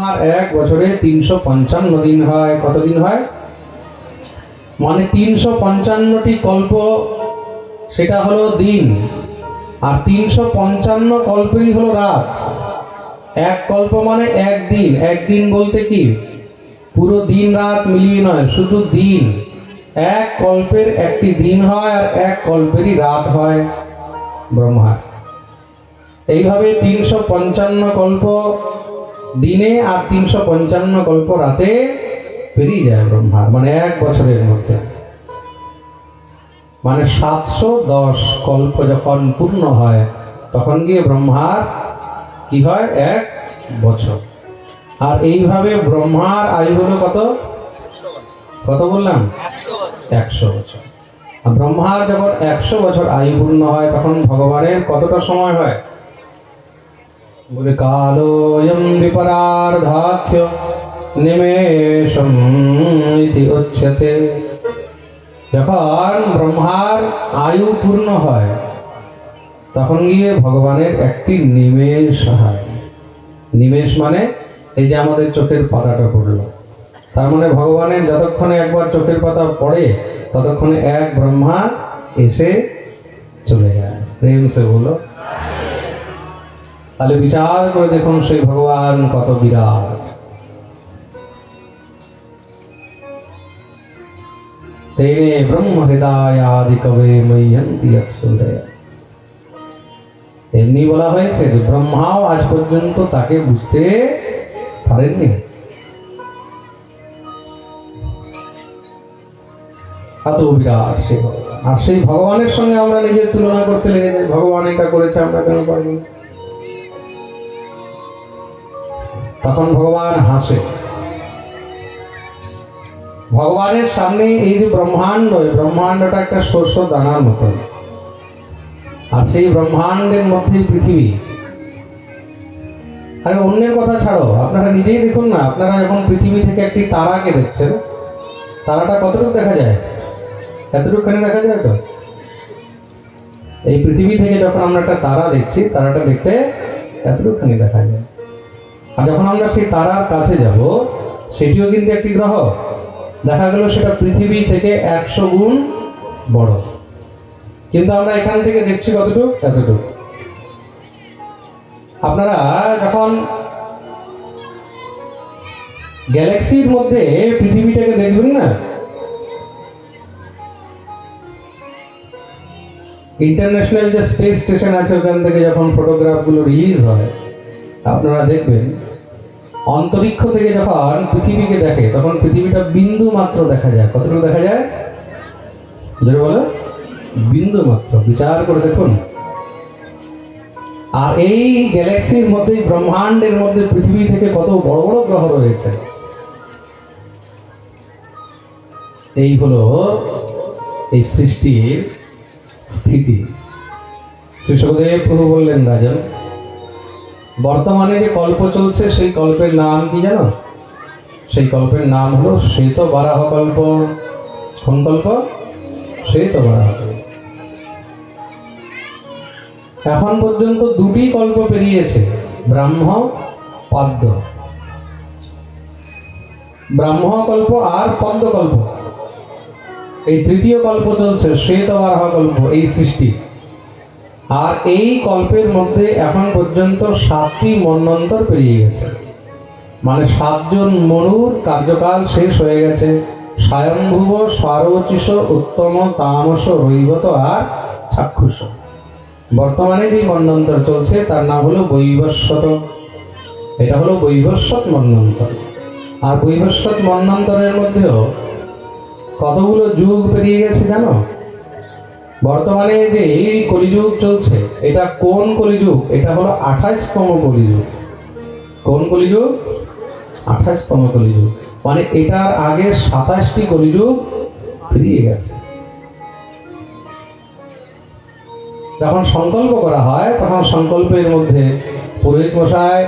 ব্রহ্মার এক বছরে 355 দিন হয়। কত দিন হয়? মানে 355টি কল্প, সেটা হলো দিন। আর 355 কল্পেরই হলো রাত। এক কল্প মানে একদিন। একদিন বলতে কি পুরো দিন রাত মিলিয়ে নয়, শুধু দিন। এক কল্পের একটি দিন হয় আর এক কল্পেরই রাত হয় ব্রহ্মার। এইভাবে 355 কল্প দিনে আর 355 কল্প রাতে পেরিয়ে যায় ব্রহ্মার, মানে এক বছরের মধ্যে। মানে 710 কল্প যখন পূর্ণ হয় তখন গিয়ে ব্রহ্মার কি হয়? এক বছর। আর এইভাবে ব্রহ্মার আয়ু হলো কত? কত বললাম? 100 বছর। আর ব্রহ্মার যখন 100 বছর আয়ু পূর্ণ হয় তখন ভগবানের কতটা সময় হয়? বলে কালোয়ম বিপরার্ধাখ্য নিমেষম ইতি উচ্যতে। যখন ব্রহ্মার আয়ু পূর্ণ হয় তখন গিয়ে ভগবানের একটি নিমেষ হয়। নিমেষ মানে এই যে আমাদের চোখের পাতাটা পড়লো, তার মানে ভগবানের যতক্ষণে একবার চোখের পাতা পড়ে ততক্ষণে এক ব্রহ্মা এসে চলে যায়। প্রেম সে বলো। তাহলে বিচার করে দেখুন সেই ভগবান কত বিরাট। তেনে ব্রহ্ম হৃদয়াদি কবে ময়্যন্তি যৎসূরয়। এমনি বলা হয়েছে যে ব্রহ্মাও আজ পর্যন্ত তাকে বুঝতে পারেননি। এত বিরাট সে ভগবান। আর সেই ভগবানের সঙ্গে আমরা নিজের তুলনা করতে লেগে যাই, ভগবান এটা করেছে আমরা কেন পারবো না? তখন ভগবান হাসে। ভগবানের সামনে এই যে ব্রহ্মাণ্ড, এই ব্রহ্মাণ্ডটা একটা শস্য দানার মতো। আর সেই ব্রহ্মাণ্ডের মধ্যে পৃথিবী। আরে অন্যের কথা ছাড়ো, আপনারা নিজেই দেখুন না। আপনারা যখন পৃথিবী থেকে একটি তারাকে দেখছেন, তারাটা কতটুকু দেখা যায়? এতটুকুখানি দেখা যায় তো। এই পৃথিবী থেকে যখন আমরা একটা তারা দেখছি, তারাটা দেখতে এতটুকুখানি দেখা যায়। আর যখন আমরা সেই তারার কাছে যাব, সেটিও কিন্তু একটি গ্রহ। দেখা গেল সেটা পৃথিবী থেকে 100 গুণ বড়, কিন্তু আমরা এখান থেকে দেখছি কতটুকু? এতটুকু। আপনারা যখন গ্যালাক্সির মধ্যে পৃথিবীটাকে দেখবেন না, ইন্টারন্যাশনাল যে স্পেস স্টেশন আছে ওখান থেকে যখন ফটোগ্রাফগুলো রিলিজ হয়, আপনারা দেখবেন অন্তরিক্ষ থেকে যখন পৃথিবীকে দেখে তখন পৃথিবীটা বিন্দু মাত্র দেখা যায়। কতটুকু দেখা যায়? জোরে বলো। বিন্দু মাত্র। বিচার করে দেখুন। আর এই গ্যালাক্সির মধ্যে, ব্রহ্মাণ্ডের মধ্যে পৃথিবী থেকে কত বড় বড় গ্রহ রয়েছে। এই হলো এই সৃষ্টির স্থিতি। শ্রী সুখদেব প্রভু বললেন, রাজন, বর্তমানে যে কল্প চলছে সেই কল্পের নাম কি জানো? সেই কল্পের নাম হলো শ্বেত বারাহ কল্প। কোন কল্প? শ্বেত বারাহ কল্প। এখন পর্যন্ত দুটি কল্প পেরিয়েছে, ব্রাহ্ম পদ্ম। ব্রাহ্ম কল্প আর পদ্ম কল্প। এই তৃতীয় কল্প চলছে শ্বেত বারাহ কল্প, এই সৃষ্টি। আর এই কল্পের মধ্যে এখন পর্যন্ত 7টি মন্বন্তর পেরিয়ে গেছে। মানে 7 জন মনুর কার্যকাল শেষ হয়ে গেছে। স্বয়ংভুব, স্বরচিষ, উত্তম, তামস, রৈবত আর চাক্ষুষ। বর্তমানে যে মন্বন্তর চলছে তার নাম হলো বৈবস্বত। এটা হলো বৈবস্বত মন্বন্তর। আর বৈবস্বত মন্বন্তরের মধ্যেও কতগুলো যুগ পেরিয়ে গেছে জানো? বর্তমানে যে এই কলিযুগ চলছে, এটা কোন কলিযুগ? এটা হলো 28তম কলিযুগ। কোন কলিযুগ? 28তম কলিযুগ। মানে এটার আগে 27টি কলিযুগ পেরিয়ে গেছে। যখন সংকল্প করা হয় তখন সংকল্পের মধ্যে পুরোহিত মশাই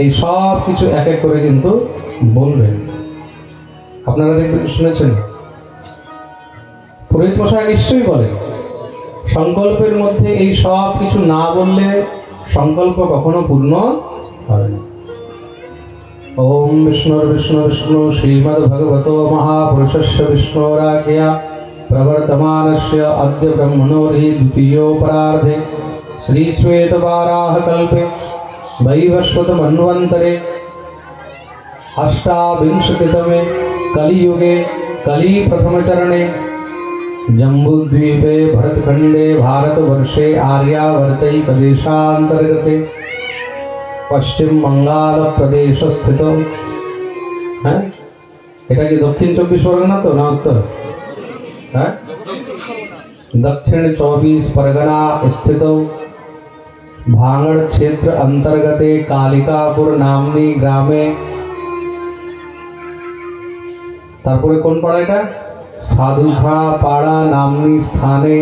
এই সব কিছু এক এক করে কিন্তু বলবেন। আপনারা দেখবেন, শুনেছেন, পুরোহিত মশাই নিশ্চয়ই বলেন। সংকল্পের মধ্যে এই সব কিছু না বললে সংকল্প কখনো পূর্ণ হবে না। ओम विष्णु विष्णु विष्णु श्रीमद्भगवतो महापुरुषस्य विष्णोराज्ञया प्रवर्तमानस्य अद्य ब्रह्मणोरि द्वितीयोपरार्धे श्रीश्वेतवाराहकल्पे वैवस्वत मन्वन्तरे अष्टाविंशतितमे कलियुगे कली प्रथमचरणे जम्बूद्वीपे भरतखंडे भारतवर्षे आर्यावर्तैकदेशान्तर्गते पश्चिम बंगाल प्रदेश स्थित है এটা কি দক্ষিণ 24 পরগনা তো না উত্তর है दक्षिण 24 परगना स्थित भांगड़ क्षेत्र अंतर्गते कालिकापुर नामनी ग्रामे তারপরে কোন পাড়া এটা साधुखा पाड़ा नामनी स्थाने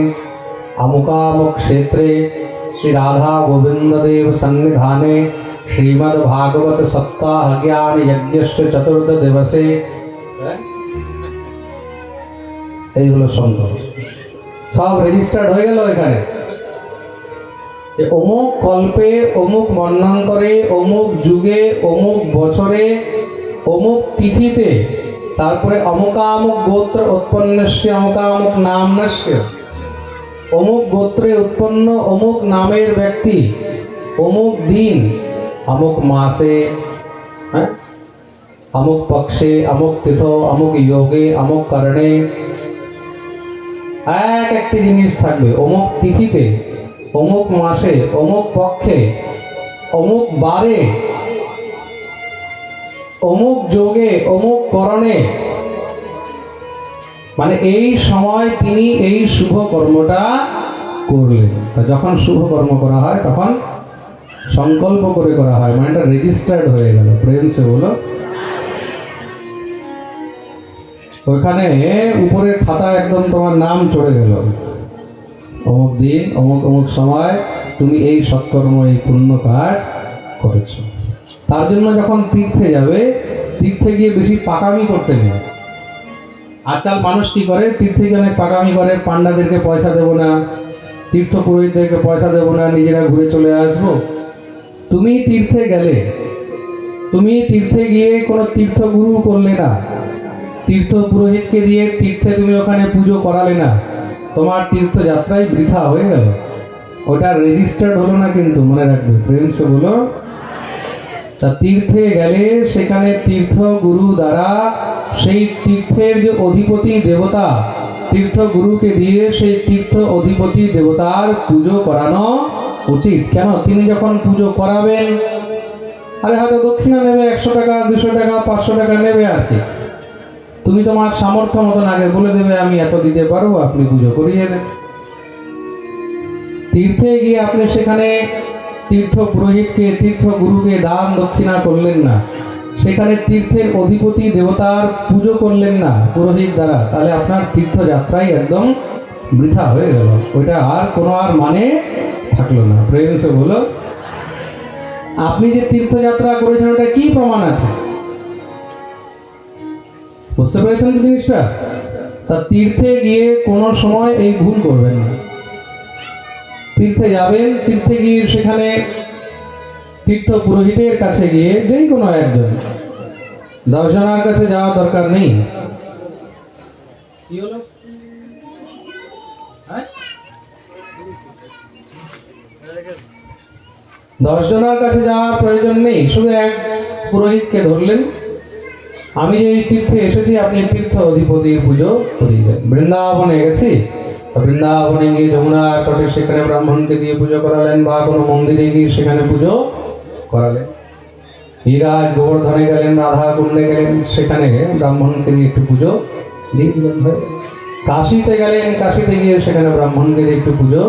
अमुकामुक क्षेत्रे श्री राधा गोविंद देव सन्निधाने श्रीमद् भागवत सप्ताह ज्ञान यज्ञस्य चतुर्थ दिवसे এই হলো সংকল্প সব রেজিস্টার্ড হয়ে গেল এখানে যে অমুক কল্পে অমুক মন্বন্তরে অমুক যুগে অমুক বছরে অমুক তিথিতে তারপরে অমুকামুক গোত্র উৎপন্নস্য অমুকামুক নামনস্য অমুক গোত্রে উৎপন্ন অমুক নামের ব্যক্তি অমুক দিন অমুক মাসে অমুক পক্ষে অমুক তিথ অমুক যোগে অমুক করণে এক একটি জিনিস থাকবে অমুক তিথিতে অমুক মাসে অমুক পক্ষে অমুক বারে অমুক যোগে অমুক করণে মানে এই সময় তিনি এই শুভ কর্মটা করলেন। যখন শুভ কর্ম করা হয় তখন সংকল্প করে করা হয়, মানে এটা রেজিস্টার্ড হয়ে গেল। প্রেম সে বলো। ওইখানে উপরের খাতা একদম তোমার নাম চড়ে গেল, অমুক দিন অমুক অমুক সময় তুমি এই সৎকর্ম এই পুণ্য কাজ করেছ। তার জন্য যখন তীর্থে যাবে, তীর্থে গিয়ে বেশি পাকামি করতে নেই। আজকাল মানুষ কি করে, তীর্থে গিয়ে অনেক পাকামি করে, পান্ডাদেরকে পয়সা দেবো না, তীর্থ পুরোহিতদেরকে পয়সা দেবো না, নিজেরা ঘুরে চলে আসবো। তুমি তীর্থে গেলে, তুমি তীর্থে গিয়ে কোনো তীর্থগুরু করলে না, তীর্থ পুরোহিতকে দিয়ে তীর্থে তুমি ওখানে পুজো করালে না, তোমার তীর্থযাত্রাই বৃথা হয়ে গেল। ওটা রেজিস্টার্ড হলো না, কিন্তু মনে রাখবে। প্রেম সে বলো। তা তীর্থে গেলে সেখানে তীর্থ গুরু দ্বারা সেই তীর্থের যে অধিপতি দেবতা, তীর্থ গুরুকে দিয়ে সেই তীর্থ অধিপতি দেবতার পুজো করানো উচিত। কেন? তিনি যখন পুজো করাবেন, আরে হয়তো দক্ষিণা নেবে 100 টাকা, 200 টাকা, 500 টাকা নেবে আর কি। তুমি তোমার সামর্থ্য মতন আগে বলে দেবে আমি এত দিতে পারবো, আপনি পুজো করিয়ে দেন। তীর্থে গিয়ে আপনি সেখানে তীর্থ পুরোহিতকে, তীর্থ গুরুকে দান দক্ষিণা করলেন না, সেখানে তীর্থের অধিপতি দেবতার পুজো করলেন না পুরোহিত দ্বারা, তাহলে আপনার তীর্থযাত্রাই একদম বৃথা হয়ে গেল। ওইটা আর কোনো আর মানে থাকলো না। প্রেম সে বলো। আপনি যে তীর্থযাত্রা করেছেন ওটা কি প্রমাণ আছে? বুঝতে পেরেছেন জিনিসটা? তা তীর্থে গিয়ে কোনো সময় এই ভুল করবেন না। তীর্থে যাবেন, তীর্থে গিয়ে সেখানে তীর্থ পুরোহিতের কাছে গিয়ে, যেই কোনো একজন, 10 জনের কাছে যাওয়ার দরকার নেই। কি হলো? 10 জনের কাছে যাওয়ার প্রয়োজন নেই, শুধু এক পুরোহিতকে ধরলেন, আমি যে এই তীর্থে এসেছি আপনি তীর্থ অধিপতির পুজো করিয়ে দেন। বৃন্দাবনে গেছি, বৃন্দাবনে গিয়ে যমুনার তটে সেখানে ব্রাহ্মণকে দিয়ে পুজো করালেন, বা কোনো মন্দিরে গিয়ে সেখানে পুজো করালেন। হীরাজ গোবর্ধনে গেলেন, রাধা কুণ্ডে গেলেন, সেখানে ব্রাহ্মণকে দিয়ে একটু পুজো দিয়ে দিলেন। কাশীতে গেলেন, কাশীতে গিয়ে সেখানে ব্রাহ্মণকে দিয়ে একটু পুজো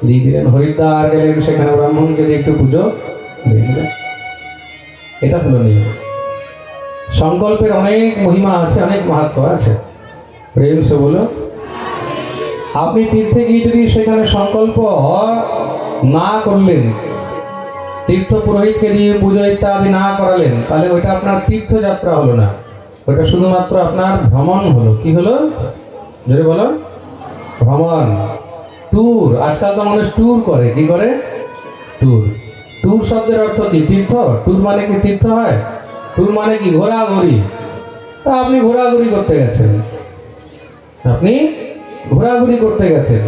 দিয়ে দিলেন। হরিদ্বার গেলেন, সেখানে ব্রাহ্মণকে দিয়ে একটু পুজো দিয়ে দিলেন। এটা হলো নিয়ম। সংকল্পের অনেক মহিমা আছে, অনেক মাহাত্ম্য আছে। প্রেম সে বলো। আপনি তীর্থে গিয়ে যদি সেখানে সংকল্প না করলেন, তীর্থ পুরোহিতকে দিয়ে পুজো ইত্যাদি না করালেন, তাহলে ওইটা আপনার তীর্থযাত্রা হলো না, ওইটা শুধুমাত্র আপনার ভ্রমণ হলো। কি হলো? যদি বলো, ভ্রমণ, ট্যুর। আজকাল তো মানুষ ট্যুর করে। কি করে? ট্যুর। ট্যুর শব্দের অর্থ কি? তীর্থ। ট্যুর মানে কি তীর্থ হয়? ট্যুর মানে কি? ঘোরাঘুরি। তা আপনি ঘোরাঘুরি করতে গেছেন, আপনি ঘোরাঘুরি করতে গেছেন,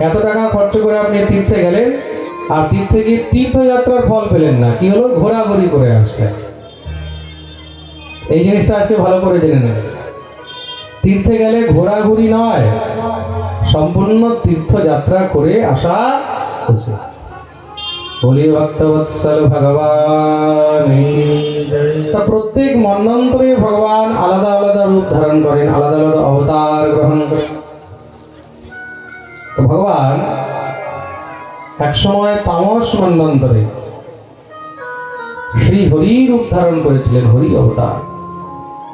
এত টাকা খরচ করে আপনি তীর্থে গেলেন, আর তীর্থে গিয়ে তীর্থযাত্রার ফল পেলেন না, কি হলো? ঘোরাঘুরি করে আসলেন। এই জিনিসটা আজকে ভালো করে জেনে নেন। তীর্থে গেলে ঘোরাঘুরি নয়, সম্পূর্ণ তীর্থযাত্রা করে আসা উচিত। বলি ভক্তবৎসল ভগবান। তা প্রত্যেক মন্বন্তরে ভগবান আলাদা আলাদা রূপ ধারণ করেন, আলাদা আলাদা অবতার গ্রহণ করেন। তো ভগবান একসময় তামস মন্বন্তরে শ্রী হরি রূপ ধারণ করেছিলেন, হরি অবতার।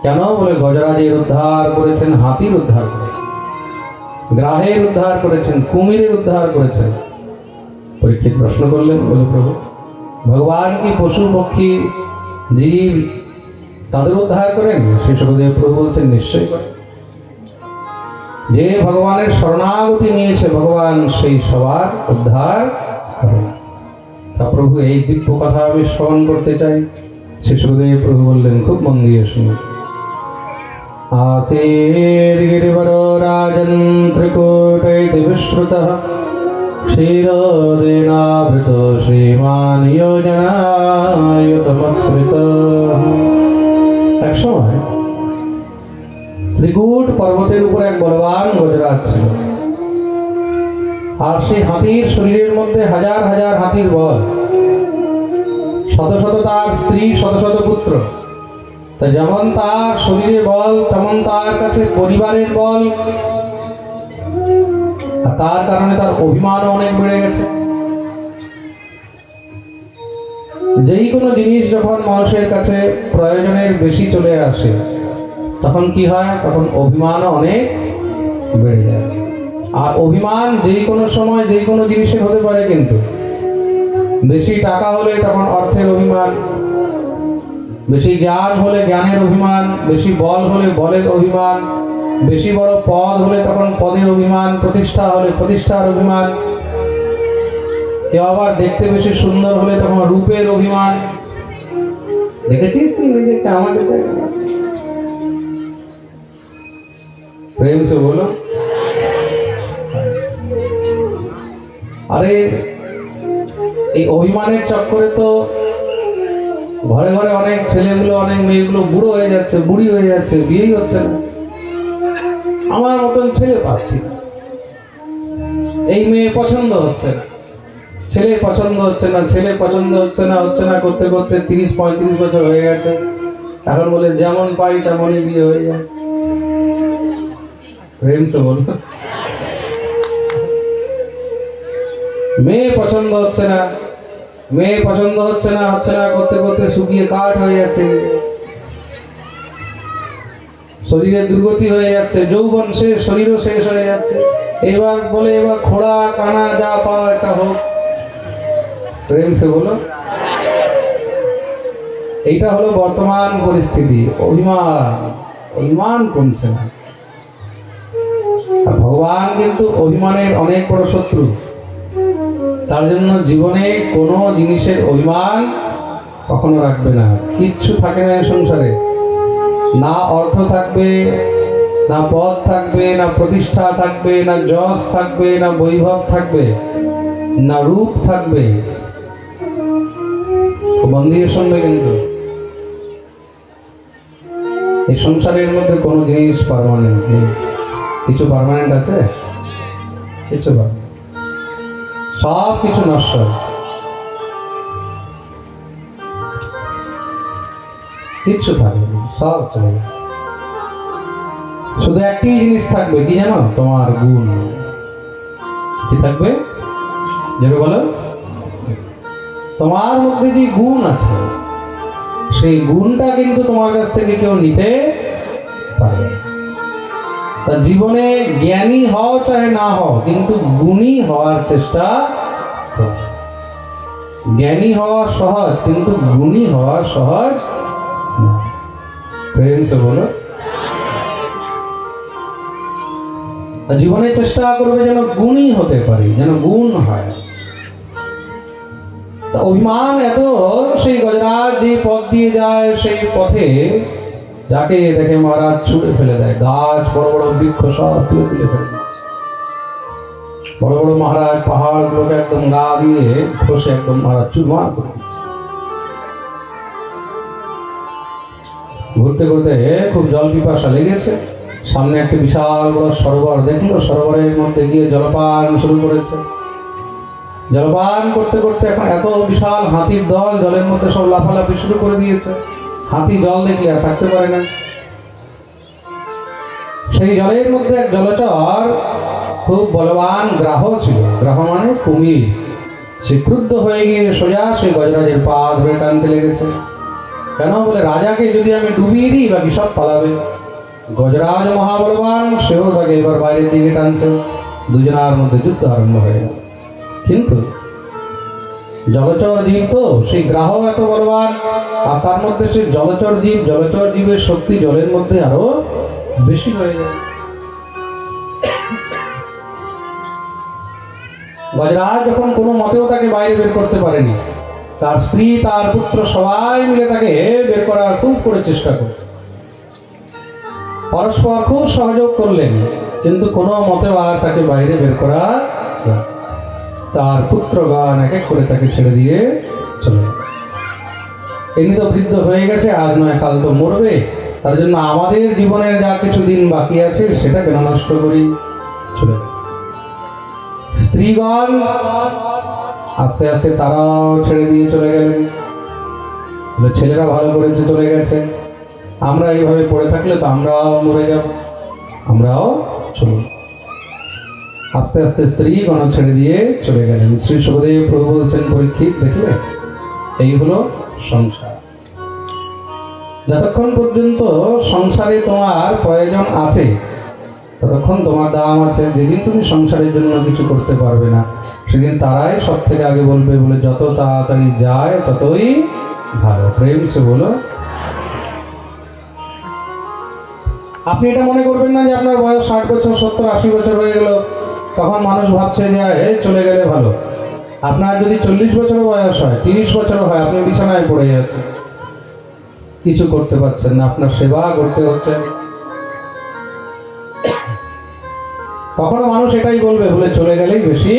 কেন? বলে গজরাজের উদ্ধার করেছেন, হাতির উদ্ধার করেছেন, গ্রাহের উদ্ধার করেছেন, কুমিরের উদ্ধার করেছেন। পরীক্ষিত প্রশ্ন করলেন, বলে প্রভু ভগবান কি পশু পক্ষী জীব তাদের উদ্ধার করেন? শ্রী সুখদেব প্রভু বলছেন, নিশ্চয়ই করেন। যে ভগবানের শরণাগতি নিয়েছে ভগবান সেই সবার উদ্ধার করেন। তা প্রভু এই দিব্য কথা আমি শ্রবণ করতে চাই। শ্রী সুখদেব প্রভু বললেন, খুব মন দিয়ে শুনুন। आसीद् गिरिवरो राजन् त्रिकूटैति विश्रुतः क्षीरोदेनावृतो श्रीमान् योजनायुतमत्सृतः। এক সময় ত্রিকূট পর্বতের উপর এক বলবান গজরাজ ছিল, আর সেই হাতির শরীরের মধ্যে হাজার হাজার হাতির বল, শত শত তার স্ত্রী, শত শত পুত্র। তা যেমন তার শরীরে বল, তেমন তার কাছে পরিবারের বল, আর তার কারণে তার অভিমানও অনেক বেড়ে গেছে। যেই কোনো জিনিস যখন মানুষের কাছে প্রয়োজনের বেশি চলে আসে তখন কি হয়? তখন অভিমানও অনেক বেড়ে যায়। আর অভিমান যেই কোনো সময় যেই কোনো জিনিসের হতে পারে, কিন্তু বেশি টাকা হলে তখন অর্থের অভিমান, বেশি জ্ঞান হলে জ্ঞানের অভিমান, বেশি বল হলে বলের অভিমান, বেশি বড় পদ হলে তখন পদের অভিমান, প্রতিষ্ঠা হলে প্রতিষ্ঠার অভিমান, কেউ আবার দেখতে বেশি সুন্দর হলে তখন রূপের অভিমান। দেখেছিস তুই নিজেকে? আমাদের প্রেম সে বলো। আরে এই অভিমানের চক্করে তো ঘরে ঘরে অনেক ছেলেগুলো, অনেক মেয়েগুলো বুড়ো হয়ে যাচ্ছে, বুড়ি হয়ে যাচ্ছে, বিয়েই হচ্ছে না। আমার মতন ছেলে পাচ্ছি না, এই মেয়ে পছন্দ হচ্ছে না, ছেলে পছন্দ হচ্ছে না, ছেলে পছন্দ হচ্ছে না করতে করতে 30-35 বছর হয়ে গেছে। এখন বলে যেমন পাই তেমনই বিয়ে হয়ে যায়। প্রেম সে বল। মেয়ে পছন্দ হচ্ছে না, মেয়ে পছন্দ হচ্ছে না করতে করতে শুকিয়ে কাঠ হয়ে যাচ্ছে, শরীরে দুর্গতি হয়ে যাচ্ছে, যৌবন শেষ, শরীরও শেষ হয়ে যাচ্ছে। এবার বলে এবার খোড়া কানা যা পাওয়া একটা হোক। প্রেম সে বলো। এইটা হলো বর্তমান পরিস্থিতি। অভিমান কমছে না। ভগবান কিন্তু অভিমানের অনেক বড় শত্রু। তার জন্য জীবনে কোনো জিনিসের অভিমান কখনো রাখবে না। কিচ্ছু থাকে না সংসারে, না অর্থ থাকবে, না পদ থাকবে, না প্রতিষ্ঠা থাকবে, না যশ থাকবে, না বৈভব থাকবে, না রূপ থাকবে। বন্ধুর সঙ্গে কিন্তু এই সংসারের মধ্যে কোনো জিনিস পার্মানেন্ট নেই। কিছু পার্মানেন্ট আছে? কিছু পার্মানেন্ট, সব কিছু নশ্বর। কিচ্ছু থাকবে না, সব চলে যাবে। শুধু একটি জিনিস থাকবে, কি জানো? তোমার গুণ। কি থাকবে? যেটা বলো, তোমার মধ্যে যে গুণ আছে সেই গুণটা কিন্তু তোমার কাছ থেকে কেউ নিতে পারে। তা জীবনে জ্ঞানী হও চাহে না হও, কিন্তু গুণী হওয়ার চেষ্টা করো। জ্ঞানী হওয়া সহজ, কিন্তু গুণী হওয়া সহজ না। প্রেম সে বলো। জীবনে চেষ্টা করবে যেন গুণী হতে পারি, যেন গুণ হয়। তা অভিমান এত, সেই গজরাজ যে পথ দিয়ে যায় সেই পথে যাকে দেখে মহারাজ ছুঁড়ে ফেলে দেয়, গাছ বড় বড় বৃক্ষ সব তুলে তুলে ফেলে দিচ্ছে। বড় বড় মহারাজ পাহাড়গুলোকে একদম গা দিয়ে ঘষে একদম মহারাজ চুরমার করে দিচ্ছে। ঘুরতে ঘুরতে খুব জল পিপাসা লেগেছে, সামনে একটা বিশাল বড় সরোবর দেখলো, সরোবরের মধ্যে গিয়ে জলপান শুরু করেছে। জলপান করতে করতে এখন এত বিশাল হাতির দল জলের মধ্যে সব লাফালাফি শুরু করে দিয়েছে। হাতি জল দেখলে আর থাকতে পারে না। সেই জলের মধ্যে এক জলচর খুব বলবান গ্রাহ ছিল, গ্রাহ মানে কুমির। সে ক্রুদ্ধ হয়ে গিয়ে সোজা সেই গজরাজের পা ধরে টানতে লেগেছে। কেন বলে, রাজাকে যদি আমি ডুবিয়ে দিই বাকি সব পালাবে। গজরাজ মহাবলবান, সেও তাকে এবার বাইরের দিকে টানছে। দুজনার মধ্যে যুদ্ধ আরম্ভ হয়ে গেল। কিন্তু জলচর জীব তো, সেই গ্রাহ এত বলবান, আর তার মধ্যে সেই জলচর জীব, জলচর জীবের শক্তি জলের মধ্যে আরো বেশি হয়ে যায়। গজরাজ যখন কোনো মতেও তাকে বাইরে বের করতে পারেনি, তার স্ত্রী তার পুত্র সবাই মিলে তাকে বের করার খুব করে চেষ্টা করছে। পরস্পর খুব সহযোগ করলেন, কিন্তু কোনো মতেও আর তাকে বাইরে বের করা যায় না। তার পুত্রগণ এক এক করে তাকে ছেড়ে দিয়ে চলে গেল। এমনি তো বৃদ্ধ হয়ে গেছে, আজ নয় কাল তো মরবে, তার জন্য আমাদের জীবনের যা কিছু দিন বাকি আছে সেটা কেন নষ্ট করি, চলে গেল। স্ত্রীগণ আস্তে আস্তে তারাও ছেড়ে দিয়ে চলে গেলেন। ছেলেরা ভালো করেছে চলে গেছে, আমরা এইভাবে পড়ে থাকলে তো আমরাও মরে যাব, আমরাও চলুন। আস্তে আস্তে স্ত্রীগণ ছেড়ে দিয়ে চলে গেলেন। শ্রী সুখদেব প্রভু বলছেন, পরীক্ষিত দেখলে এই হলো সংসার। যতক্ষণ পর্যন্ত সংসারে তোমার প্রয়োজন আছে ততক্ষণ তোমার দাম আছে। যেদিন তুমি সংসারের জন্য কিছু করতে পারবে না সেদিন তারাই সব থেকে আগে বলবে, বলে যত তাড়াতাড়ি যায় ততই ভালো। প্রেম সে বলো। আপনি এটা মনে করবেন না যে আপনার বয়স 60 বছর 70 80 বছর হয়ে গেল তখন মানুষ ভাবছে যে চলে গেলে ভালো। আপনার যদি 40 বছর বয়স হয়, 30 বছর হয়, আপনি বিছানায় পড়ে যাচ্ছেন, কিছু করতে পারছেন না, আপনার সেবা করতে হচ্ছে, তখন মানুষ এটাই বলবে, বলে চলে গেলেই বেশি।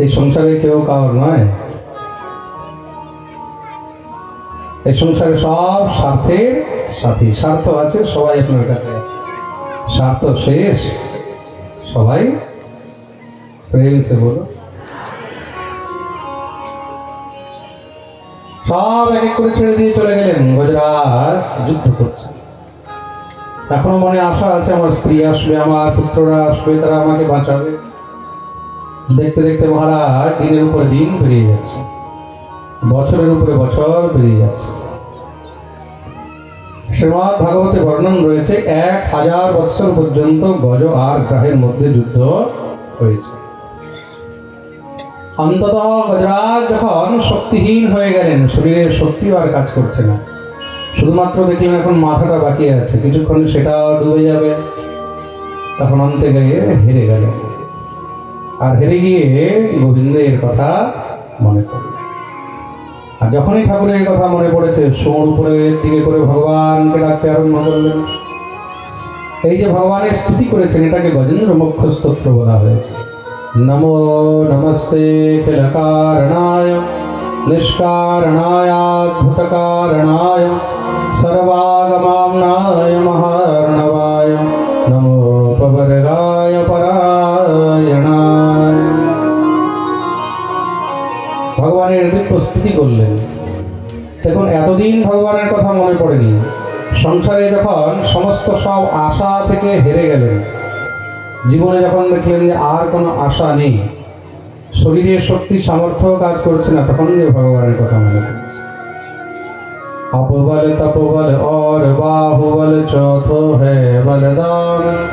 এই সংসারে কেউ কারোর নয়, এই সংসারে সব স্বার্থের সাথী। স্বার্থ আছে, সবাই আপনার কাছে আছে, স্বার্থ শেষ সবাই। প্রেম সে বলো। সব এক এক করে ছেড়ে দিয়ে চলে গেলেন। গজরাজ যুদ্ধ করছে, এখনো মনে আশা আছে আমার স্ত্রী আসবে, আমার পুত্ররা আসবে, তারা আমাকে বাঁচাবে। দেখতে দেখতে মহারাজ দিনের উপরে দিন বেরিয়ে যাচ্ছে, বছরের উপরে বছর বেরিয়ে যাচ্ছে। শ্রীমদ্ ভাগবতে বর্ণন রয়েছে 1000 বৎসর পর্যন্ত গজ আর গ্রাহের মধ্যে যুদ্ধ হয়েছে। অন্তত গজরাজ যখন শক্তিহীন হয়ে গেলেন, শরীরের শক্তি আর কাজ করছে না, শুধুমাত্র দেখলেন এখন মাথাটা বাকি আছে, কিছুক্ষণ সেটাও ডুবে যাবে, তখন অন্তে গিয়ে হেরে গেলেন। আর হেরে গিয়ে গোবিন্দের কথা মনে পড়ল। আর যখনই ঠাকুরের কথা মনে পড়েছে, সোর উপরের দিকে করে ভগবানকে ডাকতে আরম্ভ করলেন। এই যে ভগবানের স্তুতি করেছেন, এটাকে গজেন্দ্র মোক্ষ স্তোত্র বলা হয়েছে। নমো নমস্তে কিলকারণায় নিষ্কারণায়াদ্ভুতকারণায় সর্বাগমাম্নায় মহার্ণবায় নমো পবর্গায় পরায়ণায়। ভগবানের দিব্য স্তুতি করলেন। দেখুন, এতদিন ভগবানের কথা মনে পড়েনি। সংসারে যখন সমস্ত সব আশা থেকে হেরে গেলেন, জীবনে যখন দেখলেন যে আর কোনো আশা নেই, শরীরের শক্তি সামর্থ্য কাজ করছে না, তখন যে ভগবানের কথা মনে পড়ছে। अपबल तपबल और बाहुबल चौथो है बलदान,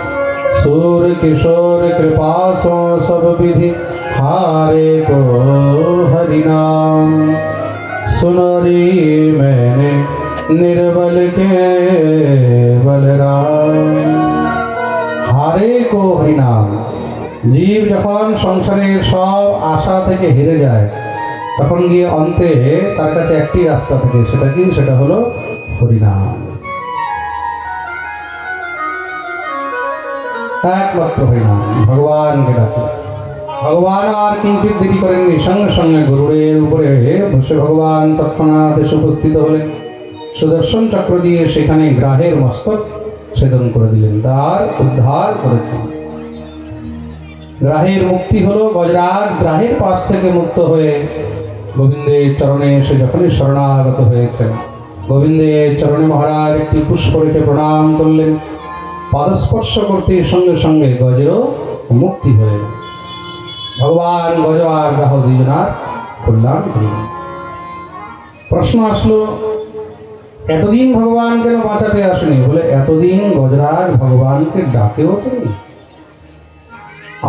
सूर किशोर कृपा सो सब विधि हारे को हरिनाम। सुनो रे मैंने निर्बल के बलराम। हारे को हरिनाम, জীব যখন সংসারের সব আশা থেকে হেরে যায় তখন গিয়ে অন্তে তার কাছে একটি রাস্তা থাকে, সেটা কি? সেটা হলো হরিনাম, একমাত্র হরিনাম। ভগবানকে ডাকে। ভগবান আর কিঞ্চিত দেরি করেননি, সঙ্গে সঙ্গে গরুড়ের উপরে বসে ভগবান তৎক্ষণাৎ এসে উপস্থিত হলেন। সুদর্শন চক্র দিয়ে সেখানে গ্রাহের মস্তক ছেদন করে দিলেন, তার উদ্ধার করেছেন। গ্রাহের মুক্তি হলো। গজরাজ গ্রাহের পাশ থেকে মুক্ত হয়ে গোবিন্দের চরণে এসে যখনই শরণাগত হয়েছেন, গোবিন্দের চরণে মহারাজ একটি পুষ্প রেখে প্রণাম করলেন। পাদস্পর্শ করতে সঙ্গে সঙ্গে গজেরও মুক্তি হয়ে গেল। ভগবান গজ আর গ্রাহ দুজনার কল্যাণ করলেন। প্রশ্ন আসলো, এতদিন ভগবান কেন বাঁচাতে আসেনি? বলে, এতদিন গজরাজ ভগবানকে ডাকেও তিনি,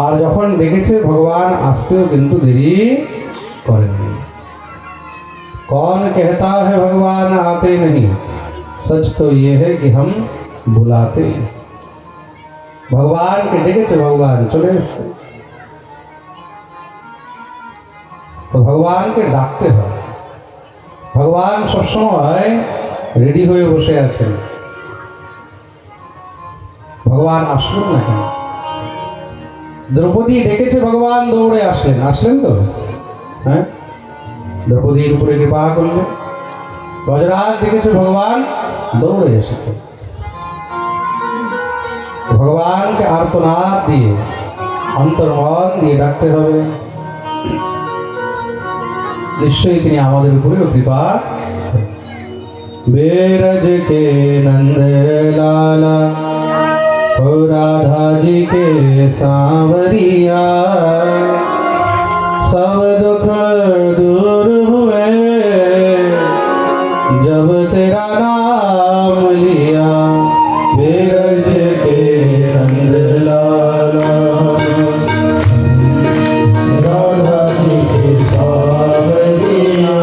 আর যখন দেখেছে ভগবান আসতেও কিন্তু দেরি করেননি। कौन कहता है भगवान आते नहीं, सच तो ये है कि हम बुलाते। भगवान के ডেকেছে, ভগবান চলে এসেছে। তো ভগবানকে ডাকতে হয়। ভগবান সবসময় রেডি হয়ে বসে আছেন। ভগবান আসলেন না কেন? দ্রৌপদী ডেকেছে, ভগবান দৌড়ে আসলেন। আসলেন তো? হ্যাঁ, দ্রৌপদীর উপরে কৃপা করলেন। গজরাজ দেখেছে, ভগবান দৌড়ে এসেছে। ভগবানকে আর্তনাদ দিয়ে অন্তর্মন দিয়ে ডাকতে হবে। নিশ্চয়ই তিনি আমাদের উপরেও কৃপা। बेरज के नंद लाला हो राधा जी के सांवरिया, सब दुख दूर हुए जब तेरा नाम लिया। बेरज के नंद लाला राधा जी के सांवरिया,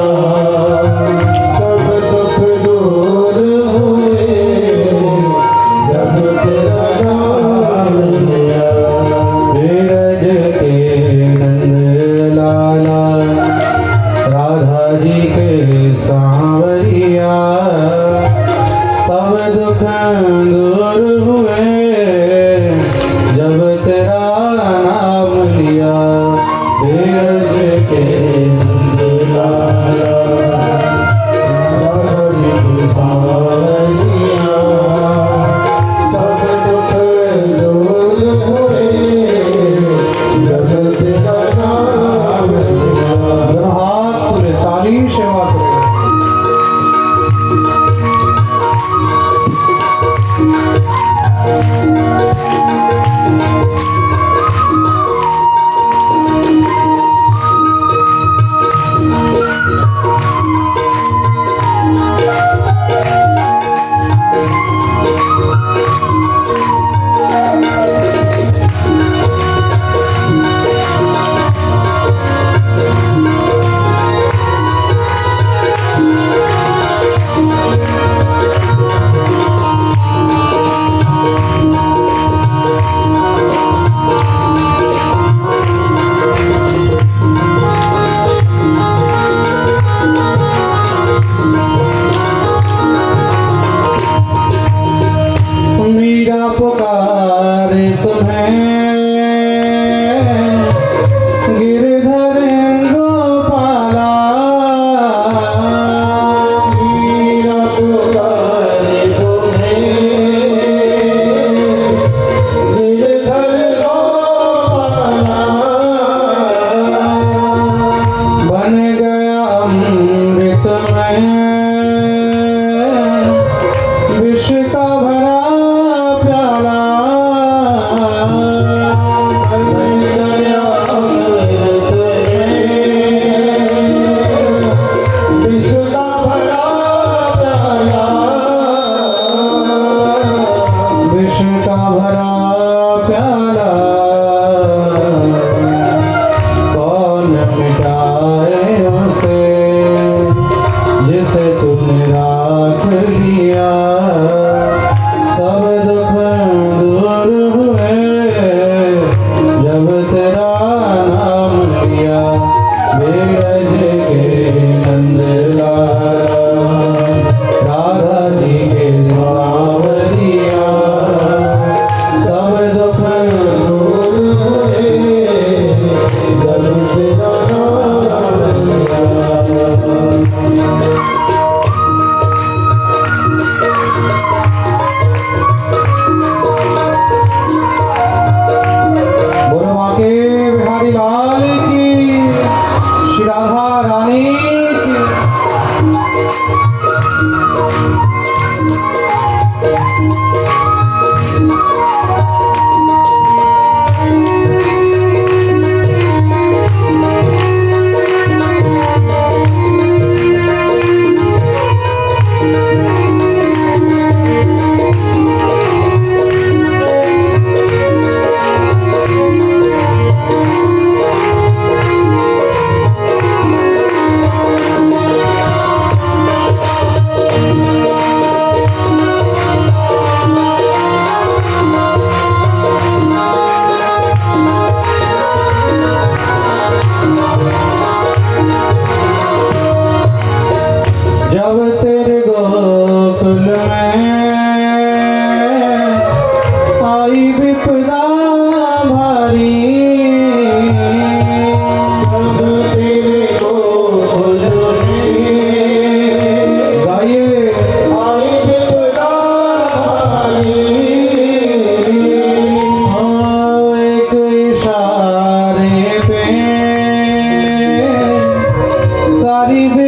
পারিবে